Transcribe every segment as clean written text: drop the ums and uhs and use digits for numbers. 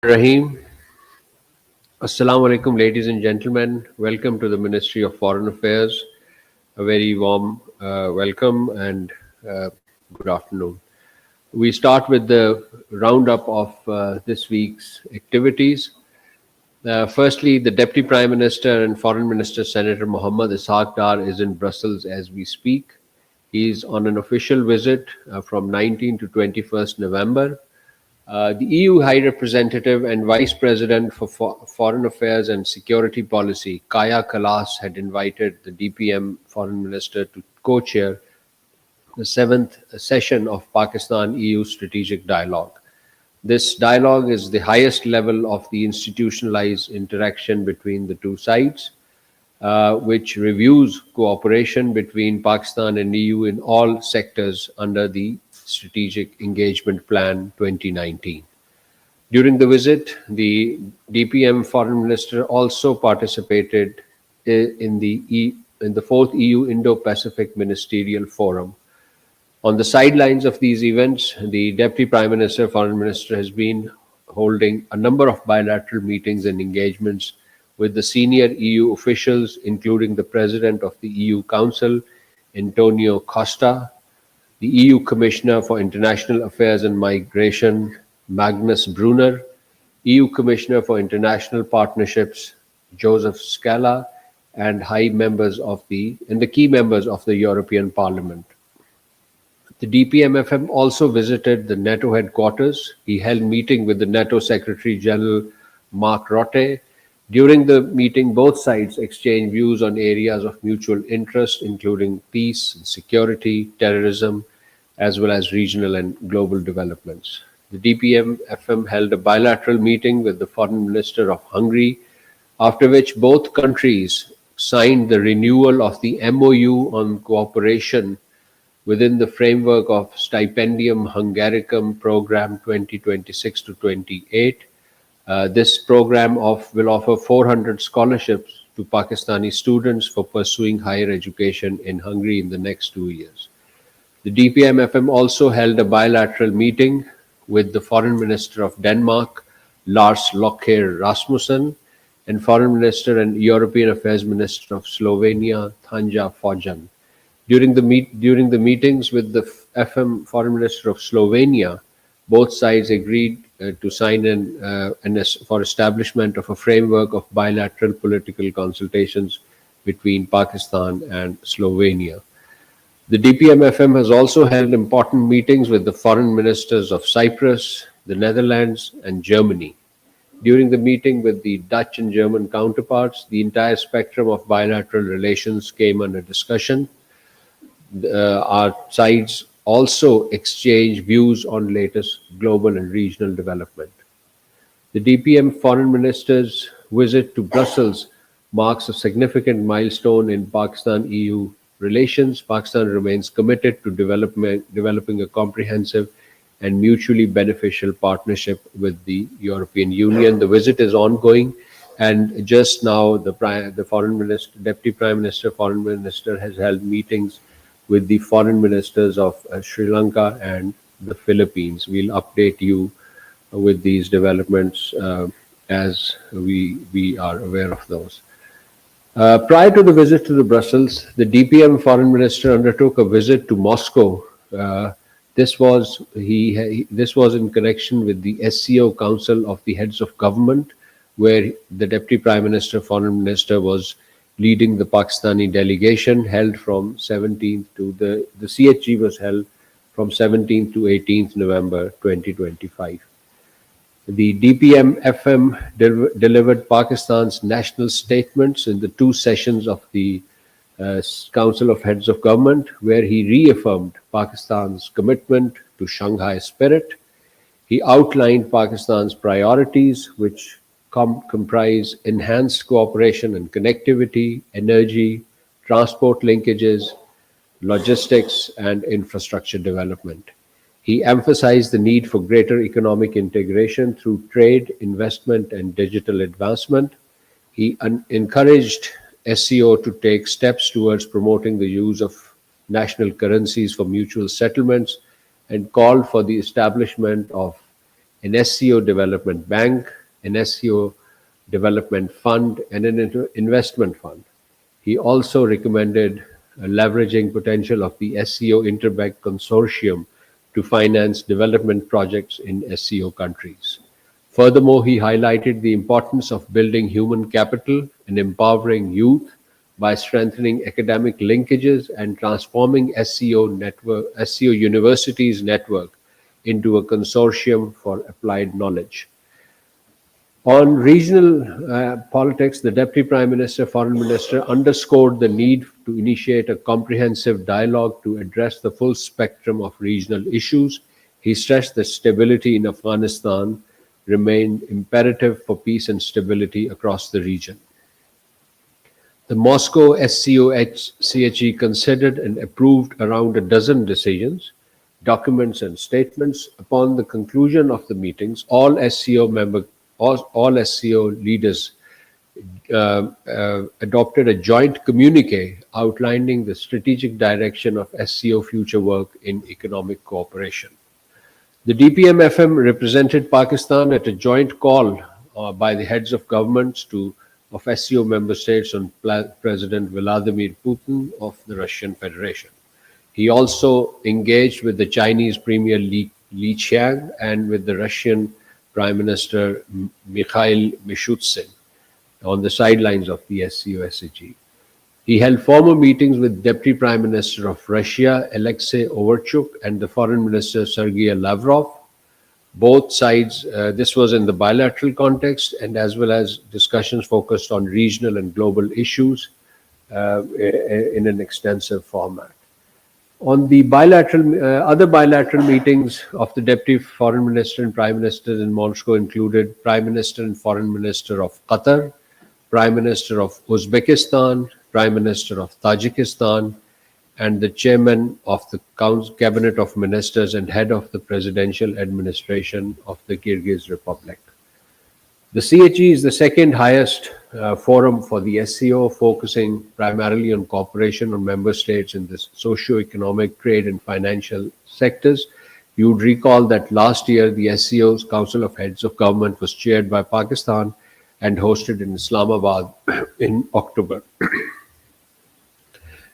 Rahim. Assalamu alaikum, ladies and gentlemen. Welcome to the Ministry of Foreign Affairs. A very warm welcome and good afternoon. We start with the roundup of this week's activities. Firstly, the Deputy Prime Minister and Foreign Minister Senator Mohammad Ishaq Dar is in Brussels as we speak. He is on an official visit from 19 to 21st November. The EU High Representative and Vice President for Foreign Affairs and Security Policy, Kaya Kalas, had invited the DPM Foreign Minister to co-chair the 7th session of Pakistan-EU Strategic Dialogue. This dialogue is the highest level of the institutionalized interaction between the two sides, which reviews cooperation between Pakistan and EU in all sectors under the Strategic Engagement Plan 2019. During the visit, the DPM Foreign Minister also participated in the fourth EU Indo-Pacific Ministerial Forum. On the sidelines of these events, the Deputy Prime Minister, Foreign Minister has been holding a number of bilateral meetings and engagements with the senior EU officials, including the President of the EU Council, Antonio Costa, the EU Commissioner for International Affairs and Migration, Magnus Brunner, EU Commissioner for International Partnerships, Joseph Scala, and the key members of the European Parliament. The DPMFM also visited the NATO headquarters. He held meeting with the NATO Secretary General Mark Rutte. During the meeting, both sides exchanged views on areas of mutual interest, including peace and security, terrorism, as well as regional and global developments. The DPM-FM held a bilateral meeting with the Foreign Minister of Hungary, after which both countries signed the renewal of the MOU on cooperation within the framework of Stipendium Hungaricum Program 2026 to 28. This program will offer 400 scholarships to Pakistani students for pursuing higher education in Hungary in the next 2 years. The DPM-FM also held a bilateral meeting with the Foreign Minister of Denmark, Lars Løkke Rasmussen, and Foreign Minister and European Affairs Minister of Slovenia, Tanja Fajon. During the meetings with the FM Foreign Minister of Slovenia, both sides agreed to sign for establishment of a framework of bilateral political consultations between Pakistan and Slovenia. The DPM-FM has also held important meetings with the foreign ministers of Cyprus, the Netherlands, and Germany. During the meeting with the Dutch and German counterparts, the entire spectrum of bilateral relations came under discussion. Our sides also exchanged views on latest global and regional development. The DPM Foreign Minister's visit to Brussels marks a significant milestone in Pakistan-EU relations. Pakistan remains committed to developing a comprehensive and mutually beneficial partnership with the European Union. The visit is ongoing, and just now the Foreign Minister, Deputy Prime Minister, Foreign Minister has held meetings with the foreign ministers of Sri Lanka and the Philippines. We'll update you with these developments as we are aware of those. Prior to the visit to Brussels, the DPM Foreign Minister undertook a visit to Moscow. This was in connection with the SCO Council of the Heads of Government, where the Deputy Prime Minister, Foreign Minister was leading the Pakistani delegation, held from 17th to the CHG was held from 17th to 18th November 2025. The DPM-FM delivered Pakistan's national statements in the two sessions of the Council of Heads of Government, where he reaffirmed Pakistan's commitment to Shanghai spirit. He outlined Pakistan's priorities, which comprise enhanced cooperation and connectivity, energy, transport linkages, logistics, and infrastructure development. He emphasized the need for greater economic integration through trade, investment, and digital advancement. He encouraged SCO to take steps towards promoting the use of national currencies for mutual settlements and called for the establishment of an SCO development bank, an SCO development fund, and an investment fund. He also recommended leveraging potential of the SCO Interbank Consortium to finance development projects in SCO countries. Furthermore, he highlighted the importance of building human capital and empowering youth by strengthening academic linkages and transforming SCO universities network into a consortium for applied knowledge. On regional politics, the Deputy Prime Minister, Foreign Minister underscored the need to initiate a comprehensive dialogue to address the full spectrum of regional issues. He stressed that stability in Afghanistan remained imperative for peace and stability across the region. The Moscow SCOCHE considered and approved around a dozen decisions, documents, and statements. Upon the conclusion of the meetings, all SCO leaders adopted a joint communique outlining the strategic direction of SCO future work in economic cooperation. The DPM-FM represented Pakistan at a joint call by the heads of governments of SCO member states on President Vladimir Putin of the Russian Federation. He also engaged with the Chinese Premier Li Qiang and with the Russian Prime Minister Mikhail Mishustin on the sidelines of the SCOSCE. He held formal meetings with Deputy Prime Minister of Russia, Alexei Overchuk, and the Foreign Minister, Sergei Lavrov. Both sides, this was in the bilateral context, and as well as discussions focused on regional and global issues in an extensive format. On the other bilateral meetings of the Deputy Foreign Minister and Prime Minister in Moscow included Prime Minister and Foreign Minister of Qatar, Prime Minister of Uzbekistan, Prime Minister of Tajikistan, and the Chairman of the Cabinet of Ministers and Head of the Presidential Administration of the Kyrgyz Republic. The CHE is the second highest forum for the SCO, focusing primarily on cooperation on member states in the socio-economic, trade, and financial sectors. You would recall that last year the SCO's Council of Heads of Government was chaired by Pakistan and hosted in Islamabad in October.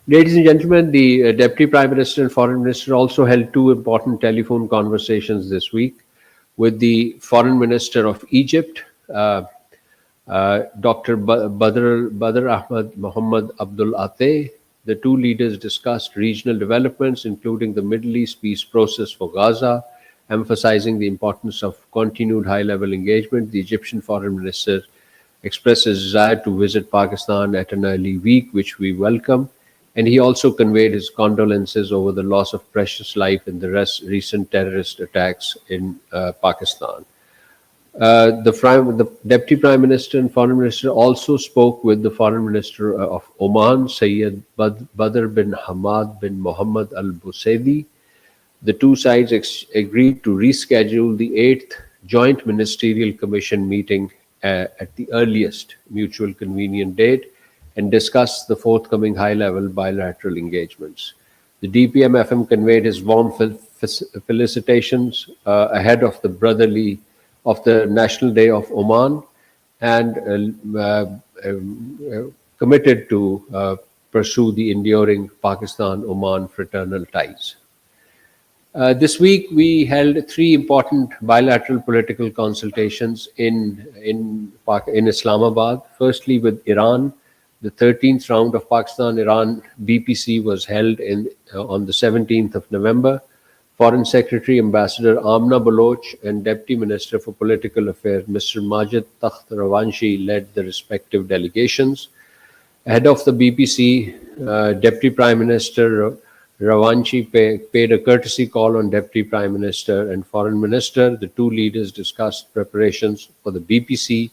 Ladies and gentlemen, the Deputy Prime Minister and Foreign Minister also held two important telephone conversations this week with the Foreign Minister of Egypt, Dr. Badr Ahmad Mohammed Abdul Ateh. The two leaders discussed regional developments, including the Middle East peace process for Gaza, emphasizing the importance of continued high-level engagement. The Egyptian Foreign Minister expressed his desire to visit Pakistan at an early week, which we welcome. And he also conveyed his condolences over the loss of precious life in the recent terrorist attacks in Pakistan. The Deputy Prime Minister and Foreign Minister also spoke with the Foreign Minister of Oman, Sayyid Badr bin Hamad bin Mohammed Al Busaidi. The two sides agreed to reschedule the 8th Joint Ministerial Commission meeting at the earliest mutual convenient date and discuss the forthcoming high-level bilateral engagements. The DPM-FM conveyed his warm felicitations ahead of the National Day of Oman and committed to pursue the enduring Pakistan-Oman fraternal ties. This week, we held three important bilateral political consultations in Islamabad. Firstly, with Iran. The 13th round of Pakistan-Iran BPC was held on the 17th of November. Foreign Secretary Ambassador Amna Baloch and Deputy Minister for Political Affairs Mr. Majid Takht Ravanchi led the respective delegations. Ahead of the BPC, Deputy Prime Minister Ravanchi paid a courtesy call on Deputy Prime Minister and Foreign Minister. The two leaders discussed preparations for the BPC,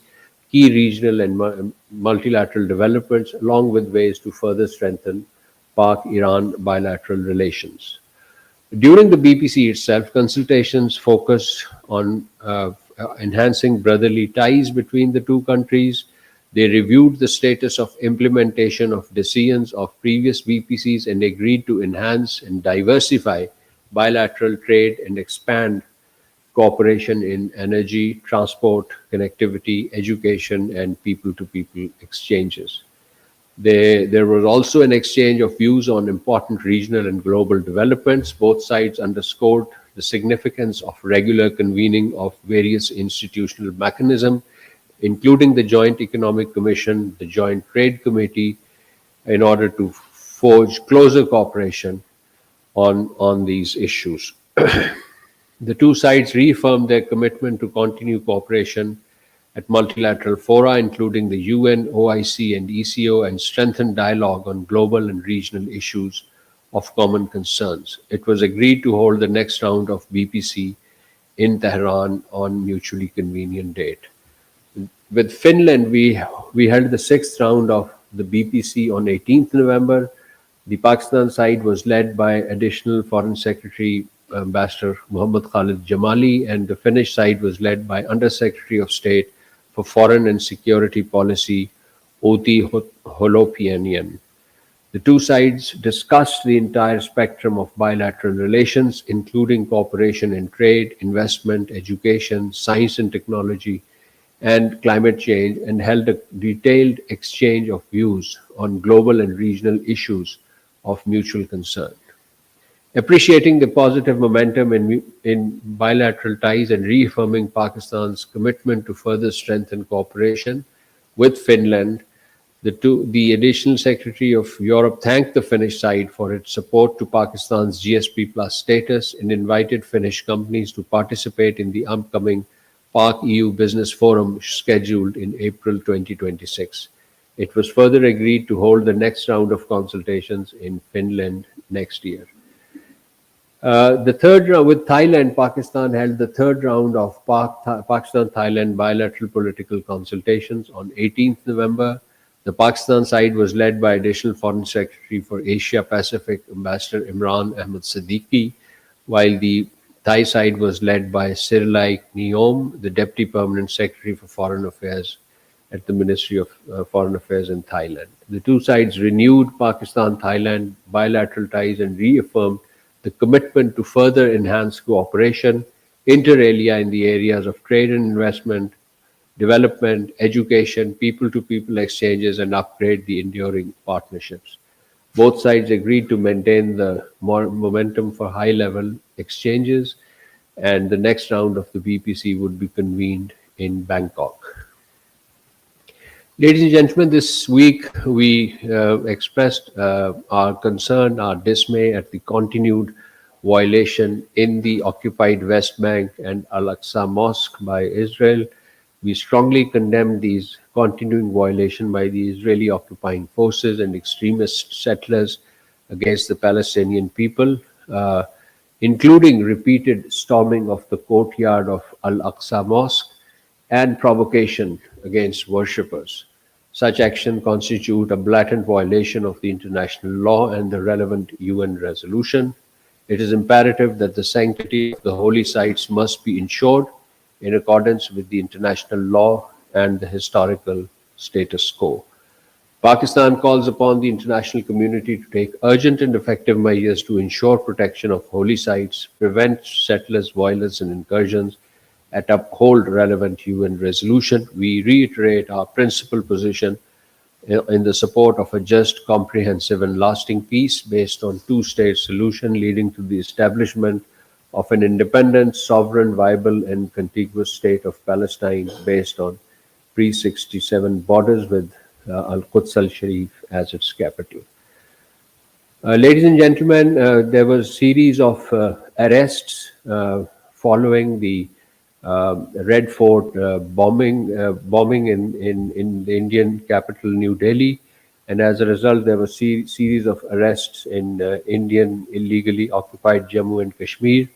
key regional and multilateral developments, along with ways to further strengthen Pak-Iran bilateral relations. During the BPC itself, consultations focused on enhancing brotherly ties between the two countries. They reviewed the status of implementation of decisions of previous BPCs and agreed to enhance and diversify bilateral trade and expand cooperation in energy, transport, connectivity, education, and people to people exchanges. There was also an exchange of views on important regional and global developments. Both sides underscored the significance of regular convening of various institutional mechanisms, including the Joint Economic Commission, the Joint Trade Committee, in order to forge closer cooperation on these issues. The two sides reaffirmed their commitment to continue cooperation at multilateral fora, including the UN, OIC, and ECO, and strengthen dialogue on global and regional issues of common concerns. It was agreed to hold the next round of BPC in Tehran on mutually convenient date. With Finland, we held the sixth round of the BPC on 18th November. The Pakistan side was led by additional Foreign Secretary Ambassador Muhammad Khalid Jamali, and the Finnish side was led by Under Secretary of State for Foreign and Security Policy Oti Holopianian. The two sides discussed the entire spectrum of bilateral relations, including cooperation in trade, investment, education, science and technology, and climate change, and held a detailed exchange of views on global and regional issues of mutual concern. Appreciating the positive momentum in bilateral ties and reaffirming Pakistan's commitment to further strengthen cooperation with Finland, the Additional Secretary of Europe thanked the Finnish side for its support to Pakistan's GSP Plus status and invited Finnish companies to participate in the upcoming Pak-EU Business Forum scheduled in April 2026. It was further agreed to hold the next round of consultations in Finland next year. The third round with Thailand, Pakistan held the third round of Pakistan-Thailand bilateral political consultations on 18th November. The Pakistan side was led by Additional Foreign Secretary for Asia Pacific, Ambassador Imran Ahmed Siddiqui, while the Thai side was led by Sirlai Neom, the Deputy Permanent Secretary for Foreign Affairs at the Ministry of Foreign Affairs in Thailand. The two sides renewed Pakistan-Thailand bilateral ties and reaffirmed the commitment to further enhance cooperation inter alia in the areas of trade and investment, development, education, people-to-people exchanges, and upgrade the enduring partnerships. Both sides agreed to maintain the momentum for high-level exchanges, and the next round of the BPC would be convened in Bangkok. Ladies and gentlemen, this week we expressed our concern, our dismay at the continued violation in the occupied West Bank and Al-Aqsa Mosque by Israel. We strongly condemn these continuing violations by the Israeli occupying forces and extremist settlers against the Palestinian people, including repeated storming of the courtyard of Al-Aqsa Mosque and provocation against worshippers. Such action constitute a blatant violation of the international law and the relevant UN resolution. It is imperative that the sanctity of the holy sites must be ensured in accordance with the international law and the historical status quo. Pakistan calls upon the international community to take urgent and effective measures to ensure protection of holy sites, prevent settlers' violence and incursions, and uphold relevant UN resolution. We reiterate our principal position in the support of a just, comprehensive, and lasting peace based on two-state solution leading to the establishment of an independent, sovereign, viable, and contiguous state of Palestine based on pre-67 borders with Al-Quds al-Sharif as its capital. Ladies and gentlemen, there was a series of arrests following the Red Fort bombing in the Indian capital, New Delhi, and as a result, there was a series of arrests in Indian illegally occupied Jammu and Kashmir.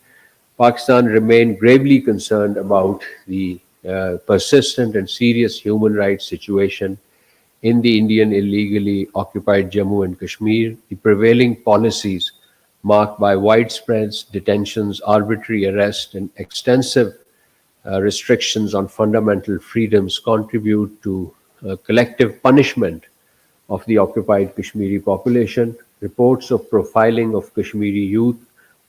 Pakistan remained gravely concerned about the persistent and serious human rights situation in the Indian illegally occupied Jammu and Kashmir. The prevailing policies marked by widespread detentions, arbitrary arrest, and extensive restrictions on fundamental freedoms contribute to collective punishment of the occupied Kashmiri population. Reports of profiling of Kashmiri youth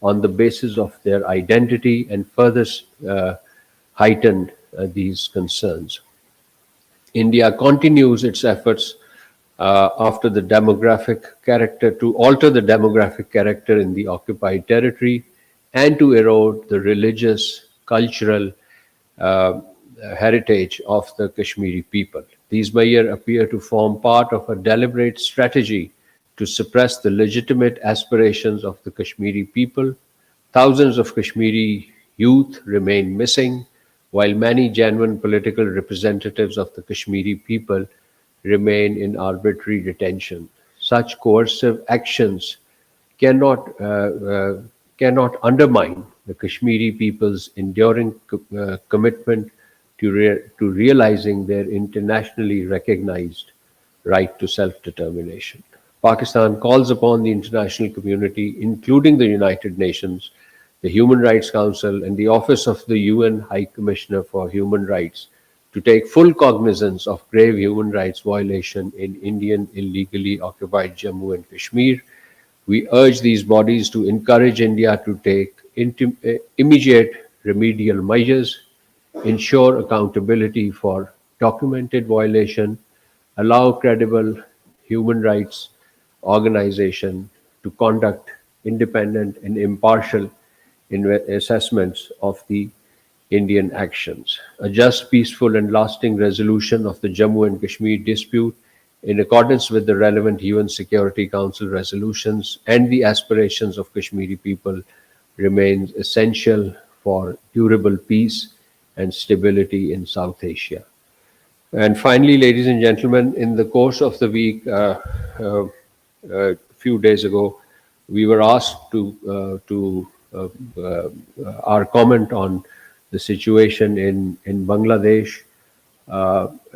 on the basis of their identity and further heighten these concerns. India continues its efforts after the demographic character to alter the demographic character in the occupied territory and to erode the religious, cultural uh, heritage of the Kashmiri people. These measures appear to form part of a deliberate strategy to suppress the legitimate aspirations of the Kashmiri people. Thousands of Kashmiri youth remain missing, while many genuine political representatives of the Kashmiri people remain in arbitrary detention. Such coercive actions cannot cannot undermine the Kashmiri people's enduring commitment to realizing their internationally recognized right to self-determination. Pakistan calls upon the international community, including the United Nations, the Human Rights Council, and the Office of the UN High Commissioner for Human Rights, to take full cognizance of grave human rights violation in Indian illegally occupied Jammu and Kashmir. We urge these bodies to encourage India to take immediate remedial measures, ensure accountability for documented violation, allow credible human rights organization to conduct independent and impartial assessments of the Indian actions. A just, peaceful, and lasting resolution of the Jammu and Kashmir dispute in accordance with the relevant UN Security Council resolutions and the aspirations of Kashmiri people remains essential for durable peace and stability in South Asia. And finally, ladies and gentlemen, in the course of the week, a few days ago, we were asked to our comment on the situation in Bangladesh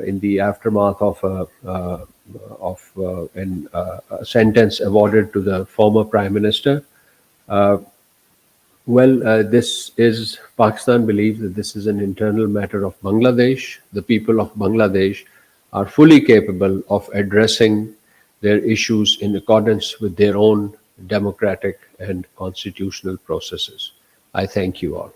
in the aftermath of a sentence awarded to the former prime minister. This is Pakistan believes that this is an internal matter of Bangladesh. The people of Bangladesh are fully capable of addressing their issues in accordance with their own democratic and constitutional processes. I thank you all.